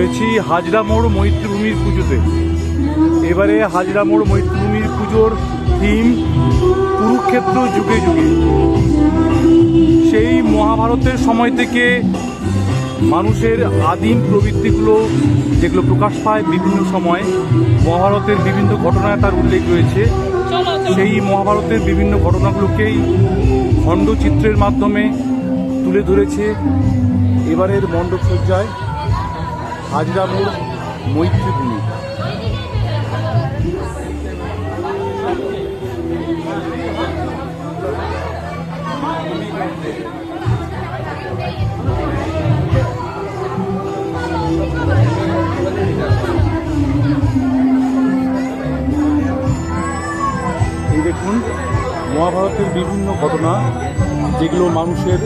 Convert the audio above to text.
রয়েছি হাজরা মোড় মৈত্রীভূমির পুজোতে। এবারে হাজরা মোড় মৈত্রীভূমির পুজোর থিম কুরুক্ষেত্র যুগে যুগে। সেই মহাভারতের সময় থেকে মানুষের আদিম প্রবৃত্তিগুলো যেগুলো প্রকাশ পায় বিভিন্ন সময়, মহাভারতের বিভিন্ন ঘটনায় তার উল্লেখ রয়েছে। সেই মহাভারতের বিভিন্ন ঘটনাগুলোকেই খণ্ডচিত্রের মাধ্যমে তুলে ধরেছে এবারের মণ্ডপসজ্জায় হাজরা মোড় মৈত্রীভূমি। এই দেখুন মহাভারতের বিভিন্ন ঘটনা যেগুলো মানুষের